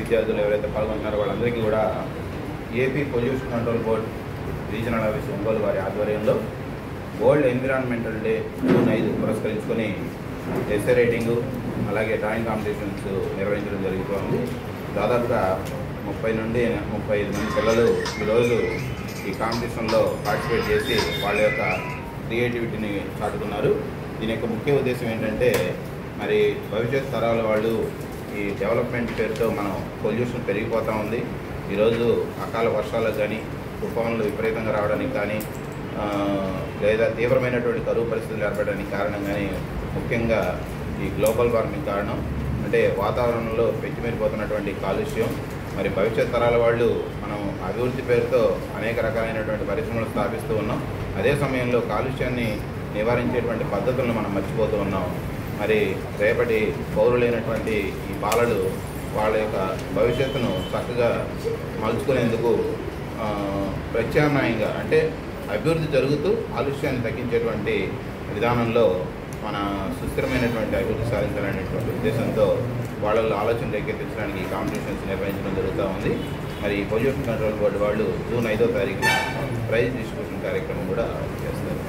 విద్యార్థులు ఎవరైతే పాల్గొంటున్నారో వాళ్ళందరికీ కూడా AP pollution control board regional office Ongole వారి ఆధ్వర్యంలో వరల్డ్ ఎన్విరాన్మెంటల్ డే జూన్ 5 పురస్కరించుకొని ఎస్సే రైటింగు అలాగే డ్రాయింగ్ కాంపిటీషన్స్ నిర్వహించడం జరుగుతోంది. దాదాపుగా 30 నుండి 35 మంది పిల్లలు ఈరోజు ఈ కాంపిటీషన్లో పార్టిసిపేట్ చేసి వాళ్ళ యొక్క క్రియేటివిటీని చాటుతున్నారు. దీని యొక్క ముఖ్య ఉద్దేశం ఏంటంటే మరి భవిష్యత్ తరాల వాళ్ళు ఈ డెవలప్మెంట్ పేరుతో మనం పొల్యూషన్ పెరిగిపోతూ ఉంది. ఈరోజు అకాల వర్షాలకు కానీ తుఫాన్లు విపరీతంగా రావడానికి కానీ లేదా తీవ్రమైనటువంటి కరువు పరిస్థితులు ఏర్పడడానికి కారణం కానీ ముఖ్యంగా ఈ గ్లోబల్ వార్మింగ్ కారణం. అంటే వాతావరణంలో పెంచిమెరిపోతున్నటువంటి కాలుష్యం. మరి భవిష్యత్ తరాల వాళ్ళు మనం అభివృద్ధి పేరుతో అనేక రకాలైనటువంటి పరిశ్రమలు స్థాపిస్తూ ఉన్నాం. అదే సమయంలో కాలుష్యాన్ని నివారించేటువంటి పద్ధతులను మనం మర్చిపోతూ ఉన్నాం. మరి రేపటి పౌరులైనటువంటి ఈ బాలలు వాళ్ళ యొక్క భవిష్యత్తును చక్కగా మలుచుకునేందుకు ప్రత్యామ్నాయంగా అంటే అభివృద్ధి జరుగుతూ కాలుష్యాన్ని తగ్గించేటువంటి విధానంలో మన సుస్థిరమైనటువంటి అభివృద్ధి సాధించాలనేటువంటి ఉద్దేశంతో వాళ్ళలో ఆలోచన రేకెత్తించడానికి ఈ కాంపిటీషన్స్ నిర్వహించడం జరుగుతూ ఉంది. మరి పొల్యూషన్ కంట్రోల్ బోర్డు వాళ్ళు జూన్ 5వ తారీఖున ప్రైజ్ డిస్ట్రిబ్యూషన్ కార్యక్రమం కూడా చేస్తారు.